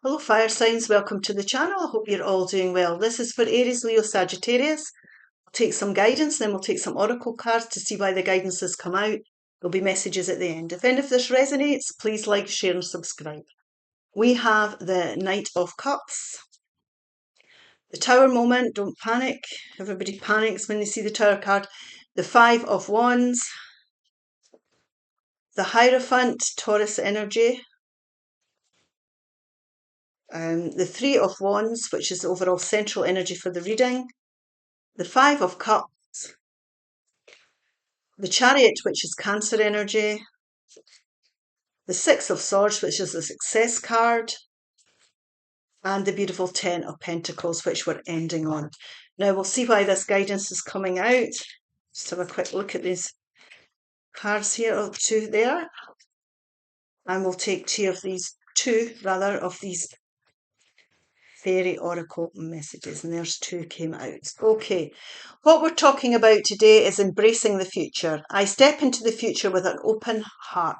Hello fire signs, welcome to the channel. I hope you're all doing well. This is for Aries, Leo, Sagittarius. I'll take some guidance, then we'll take some oracle cards to see why the guidance has come out. There'll be messages at the end. If any of this resonates, please like, share and subscribe. We have the Knight of Cups. The Tower moment, don't panic. Everybody panics when they see the Tower card. The Five of Wands. The Hierophant, Taurus energy. The Three of Wands, which is the overall central energy for the reading. The Five of Cups. The Chariot, which is Cancer energy. The Six of Swords, which is the Success card. And the beautiful Ten of Pentacles, which we're ending on. Now we'll see why this guidance is coming out. Just have a quick look at these cards here, or two there. And we'll take two of these fairy oracle messages, and there's two came out. Okay, what we're talking about today is embracing the future. I step into the future with an open heart.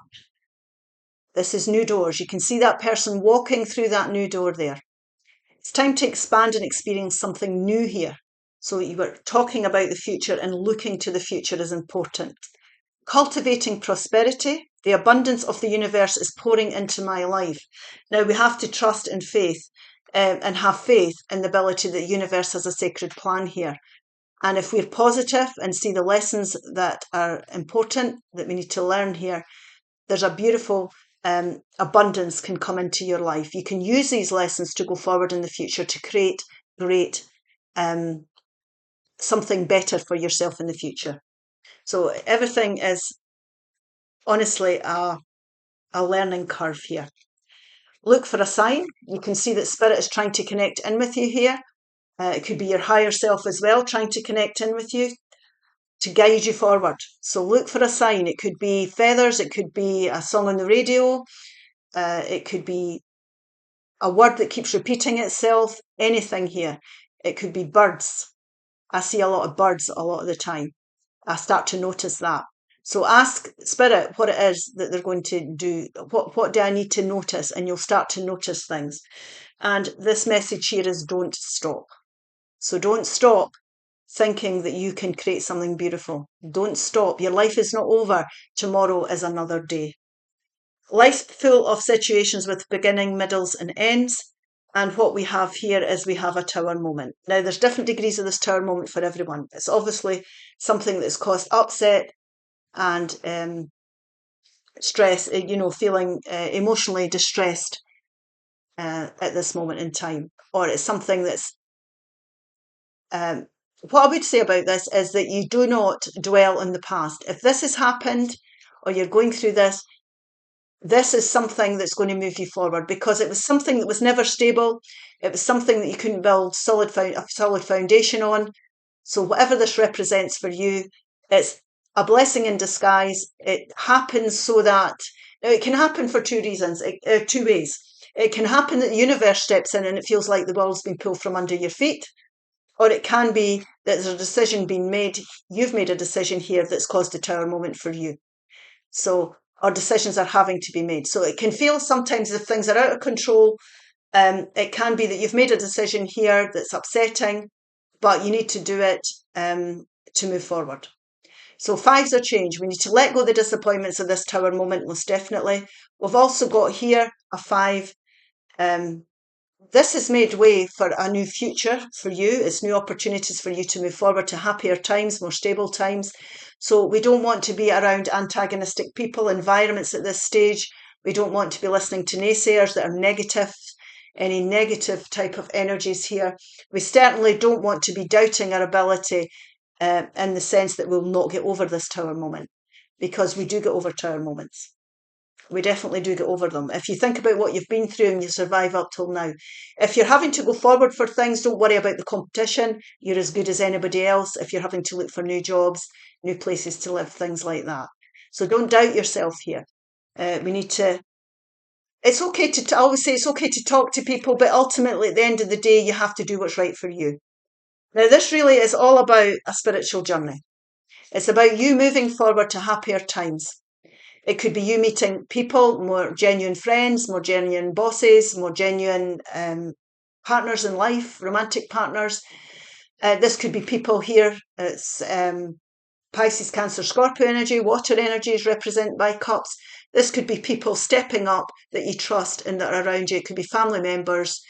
This is new doors. You can see that person walking through that new door there. It's time to expand and experience something new here. So you were talking about the future, and looking to the future is important. Cultivating prosperity. The abundance of the universe is pouring into my life. Now we have to trust in faith. And have faith in the ability that the universe has a sacred plan here. And if we're positive and see the lessons that are important that we need to learn here, there's a beautiful abundance can come into your life. You can use these lessons to go forward in the future to create great something better for yourself in the future. So everything is honestly a learning curve here. Look for a sign. You can see that Spirit is trying to connect in with you here. It could be your higher self as well, trying to connect in with you to guide you forward. So look for a sign. It could be feathers. It could be a song on the radio. It could be a word that keeps repeating itself. Anything here. It could be birds. I see a lot of birds a lot of the time. I start to notice that. So ask Spirit what it is that they're going to do. What do I need to notice? And you'll start to notice things. And this message here is don't stop. So don't stop thinking that you can create something beautiful. Don't stop. Your life is not over. Tomorrow is another day. Life's full of situations with beginning, middles and ends. And what we have here is we have a Tower moment. Now, there's different degrees of this Tower moment for everyone. It's obviously something that's caused upset and stress, feeling emotionally distressed at this moment in time. Or it's something that's... what I would say about this is that you do not dwell on the past. If this has happened or you're going through this, this is something that's going to move you forward, because it was something that was never stable. It was something that you couldn't build a solid foundation on. So whatever this represents for you, it's a blessing in disguise. It happens so that... Now, it can happen for two reasons, two ways. It can happen that the universe steps in and it feels like the world's been pulled from under your feet. Or it can be that there's a decision being made. You've made a decision here that's caused a Tower moment for you. So, or decisions are having to be made. So it can feel sometimes if things are out of control. It can be that you've made a decision here that's upsetting, but you need to do it to move forward. So fives are change. We need to let go of the disappointments of this Tower moment, most definitely. We've also got here a five. This has made way for a new future for you. It's new opportunities for you to move forward to happier times, more stable times. So we don't want to be around antagonistic people, environments at this stage. We don't want to be listening to naysayers that are negative, any negative type of energies here. We certainly don't want to be doubting our ability in the sense that we'll not get over this Tower moment, because we do get over Tower moments. We definitely do get over them. If you think about what you've been through and you survive up till now. If you're having to go forward for things, don't worry about the competition. You're as good as anybody else. If you're having to look for new jobs, new places to live, things like that. So don't doubt yourself here. We need to... It's okay to... I always say it's okay to talk to people, but ultimately at the end of the day, you have to do what's right for you. Now, this really is all about a spiritual journey. It's about you moving forward to happier times. It could be you meeting people, more genuine friends, more genuine bosses, more genuine partners in life, romantic partners. This could be people here. It's Pisces, Cancer, Scorpio energy. Water energy is represented by cups. This could be people stepping up that you trust and that are around you. It could be family members,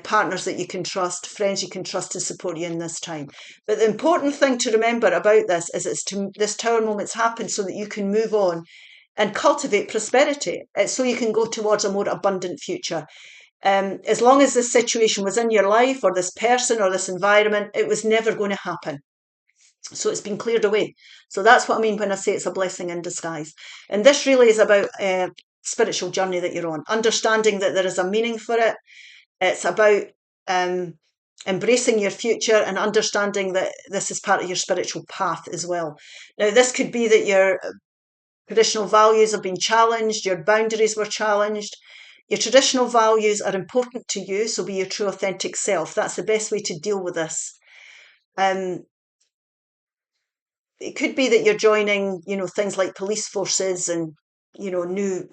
partners that you can trust, friends you can trust to support you in this time. But the important thing to remember about this is this Tower moment's happened so that you can move on and cultivate prosperity. It's so you can go towards a more abundant future. As long as this situation was in your life or this person or this environment, it was never going to happen. So it's been cleared away. So that's what I mean when I say it's a blessing in disguise. And this really is about a spiritual journey that you're on, understanding that there is a meaning for it. It's about embracing your future and understanding that this is part of your spiritual path as well. Now, this could be that your traditional values have been challenged, your boundaries were challenged. Your traditional values are important to you, so be your true authentic self. That's the best way to deal with this. It could be that you're joining, things like police forces and, new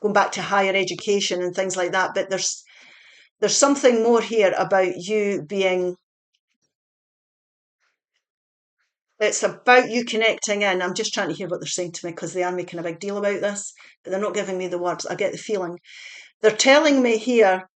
going back to higher education and things like that. But there's something more here about you being. It's about you connecting in. I'm just trying to hear what they're saying to me because they are making a big deal about this, but they're not giving me the words. I get the feeling. They're telling me here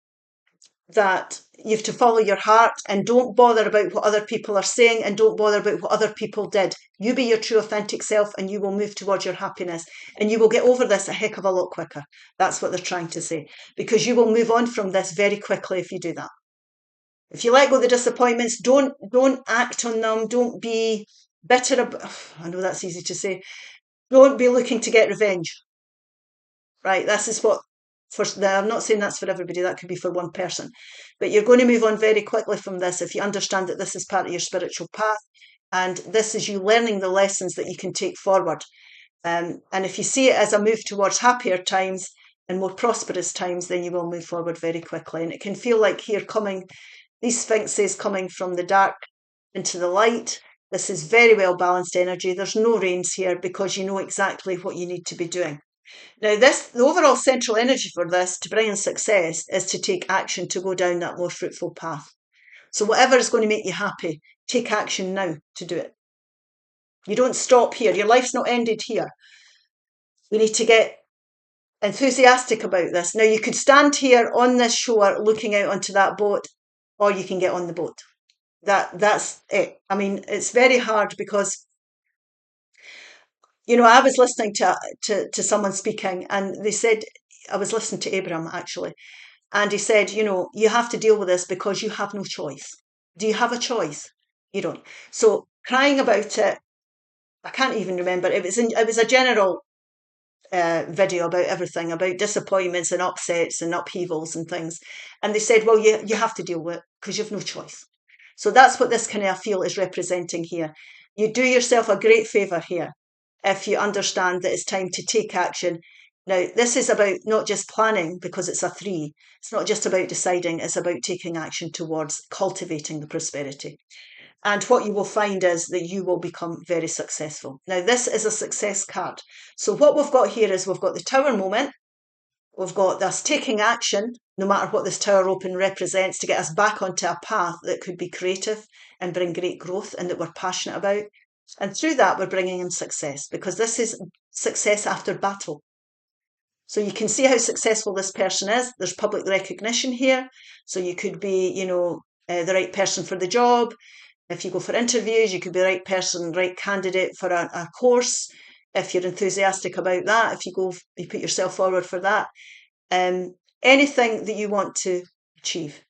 that you have to follow your heart and don't bother about what other people are saying and don't bother about what other people did. You be your true authentic self and you will move towards your happiness and you will get over this a heck of a lot quicker. That's what they're trying to say, because you will move on from this very quickly if you do that. If you let go of the disappointments, don't act on them. Don't be bitter about, I know that's easy to say. Don't be looking to get revenge. Right? This is what, I'm not saying that's for everybody. That could be for one person. But you're going to move on very quickly from this if you understand that this is part of your spiritual path and this is you learning the lessons that you can take forward. And if you see it as a move towards happier times and more prosperous times, then you will move forward very quickly. And it can feel like here coming, these sphinxes coming from the dark into the light. This is very well balanced energy. There's no reins here because you know exactly what you need to be doing. Now, the overall central energy for this to bring in success is to take action to go down that more fruitful path. So whatever is going to make you happy, take action now to do it. You don't stop here. Your life's not ended here. We need to get enthusiastic about this. Now, you could stand here on this shore looking out onto that boat, or you can get on the boat. That's it. I mean, it's very hard because, I was listening to someone speaking and they said, I was listening to Abraham actually, and he said, you have to deal with this because you have no choice. Do you have a choice? You don't. So crying about it, I can't even remember. It was a general video about everything, about disappointments and upsets and upheavals and things. And they said, well, you have to deal with it because you have no choice. So that's what this kind of feel is representing here. You do yourself a great favour here if you understand that it's time to take action. Now, this is about not just planning because it's a 3. It's not just about deciding, it's about taking action towards cultivating the prosperity. And what you will find is that you will become very successful. Now, this is a success card. So what we've got here is we've got the Tower moment. We've got us taking action, no matter what this Tower open represents, to get us back onto a path that could be creative and bring great growth and that we're passionate about. And through that, we're bringing in success because this is success after battle. So you can see how successful this person is. There's public recognition here. So you could be, the right person for the job. If you go for interviews, you could be the right person, right candidate for a course. If you're enthusiastic about that, if you put yourself forward for that. Anything that you want to achieve,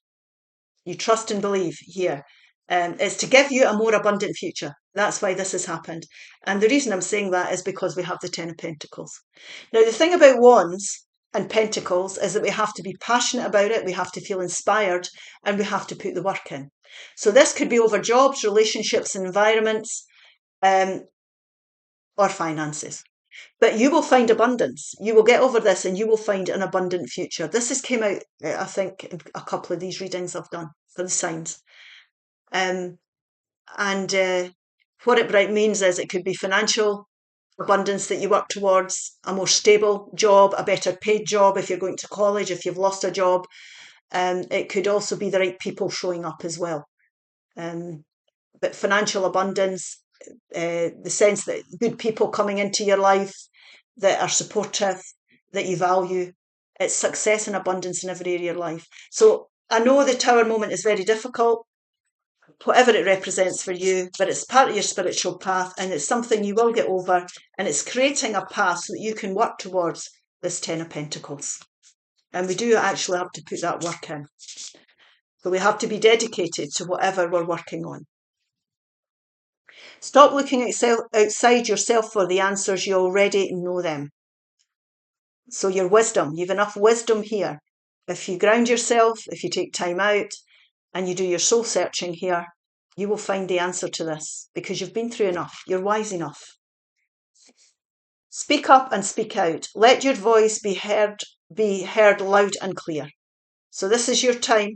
you trust and believe here. It's to give you a more abundant future. That's why this has happened. And the reason I'm saying that is because we have the 10 of Pentacles. Now, the thing about Wands and Pentacles is that we have to be passionate about it, we have to feel inspired, and we have to put the work in. So this could be over jobs, relationships, and environments, or finances. But you will find abundance. You will get over this and you will find an abundant future. This has came out, I think, in a couple of these readings I've done for the signs. And what it means is it could be financial abundance that you work towards, a more stable job, a better paid job if you're going to college, if you've lost a job. It could also be the right people showing up as well. But financial abundance, the sense that good people coming into your life that are supportive, that you value, it's success and abundance in every area of your life. So I know the Tower moment is very difficult, whatever it represents for you, but it's part of your spiritual path and it's something you will get over, and it's creating a path so that you can work towards this Ten of Pentacles. And we do actually have to put that work in. So we have to be dedicated to whatever we're working on. Stop looking outside yourself for the answers. You already know them. So your wisdom, you've enough wisdom here. If you ground yourself, if you take time out and you do your soul searching here, you will find the answer to this because you've been through enough. You're wise enough. Speak up and speak out. Let your voice be heard loud and clear. So this is your time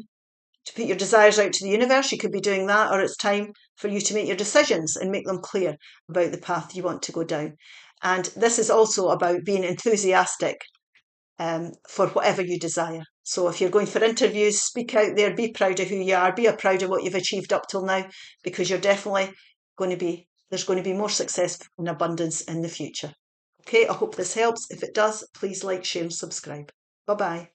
to put your desires out to the universe. You could be doing that, or it's time for you to make your decisions and make them clear about the path you want to go down. And this is also about being enthusiastic for whatever you desire. So if you're going for interviews, speak out there, be proud of who you are, be proud of what you've achieved up till now, because you're definitely there's going to be more success and abundance in the future. Okay, I hope this helps. If it does, please like, share and subscribe. Bye-bye.